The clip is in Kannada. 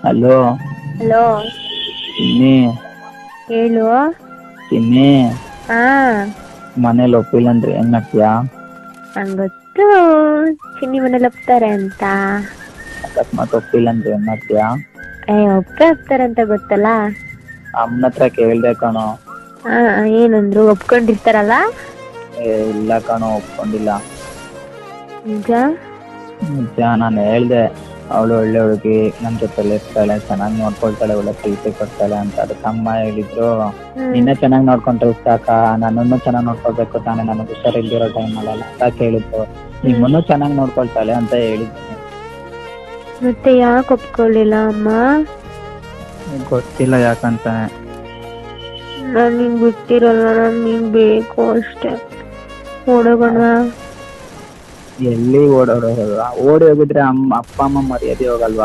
ಹಲೋ. ಹಲೋ. ಚಿನ್ನಿ. ಹೇಳು. ಚಿನ್ನಿ. ಹಾ. ಮನೇಲಿ ಒಪ್ಪಿಲ್ಲ ಅಂದ್ರೆ ಏನ್ ಮಾಡ್ತೀಯಾ? ನಂಗೊತ್ತು ಚಿನ್ನಿ ಮನೇಲಿ ಒಪ್ತಾರೆ ಅಂತ. ಅಕಸ್ಮಾತ್ ಒಪ್ಪಿಲ್ಲ ಅಂದ್ರೆ ಏನ್ ಮಾಡ್ತೀಯಾ? ಒಪ್ಪೇ ಒಪ್ತಾರಂತ ಗೊತ್ತಲ್ಲ. ಅಮ್ಮನ ಹತ್ರ ಕೇಳ್ದೆ ಕಣೋ. ಹಾ ಏನಂದ್ರು ಒಪ್ಕೊಂಡಿರ್ತಾರಲ್ಲ. ಇಲ್ಲ ಕಣೋ ಒಪ್ಕೊಂಡಿಲ್ಲ. ನಿಜ? ನಿಜ ನಾನು ಹೇಳ್ದೆ ಅವಳು ಒಳ್ಳೆ ಹುಡುಗಿ ನನ್ ಜೊತೆಲಿ ಇರ್ತಾಳೆ, ಚೆನ್ನಾಗಿ ನೋಡ್ಕೊಳ್ತಾಳೆ, ಒಳ್ಳೆ ಪ್ರೀತಿ ಕೊಡ್ತಾಳೆ ಅಂತ. ಅದಕ್ಕೆ ಅಮ್ಮ ಹೇಳಿದ್ರು ನಿನ್ನೆ ಚೆನ್ನಾಗಿ ನೋಡ್ಕೊಂಡ್ರೆ ಸಾಕ, ನನ್ನನ್ನು ಚೆನ್ನಾಗಿ ನೋಡ್ಕೊಳ್ಬೇಕು ತಾನೇ, ನನಗೆ ಹುಷಾರಿಲ್ದಿರೋ ಟೈಮಲ್ಲ ಅಂತ ಕೇಳಿದ್ರು. ನಿಮ್ಮನ್ನು ಚೆನ್ನಾಗಿ ನೋಡ್ಕೊಳ್ತಾಳೆ ಅಂತ ಹೇಳಿದ್ದೀನಿ. ಮತ್ತೆ ಯಾಕೆ ಒಪ್ಕೊಳ್ಳಿಲ್ಲ ಅಮ್ಮ? ಗೊತ್ತಿಲ್ಲ ಯಾಕಂತಾನೆ. ನಾನು ನಿಂಗೆ ಬಿಟ್ಟಿರಲ್ಲ, ನಾನು ನಿಂಗೆ ಬೇಕು ಅಷ್ಟೇ. ಓಡೋಗೋಣ. ಎಲ್ಲಿ ಓಡಿ ಹೋಗಿದ್ರೆ ಅಪ್ಪ ಅಮ್ಮ ಮರ್ಯಾದೆ ಹೋಗಲ್ವಾ?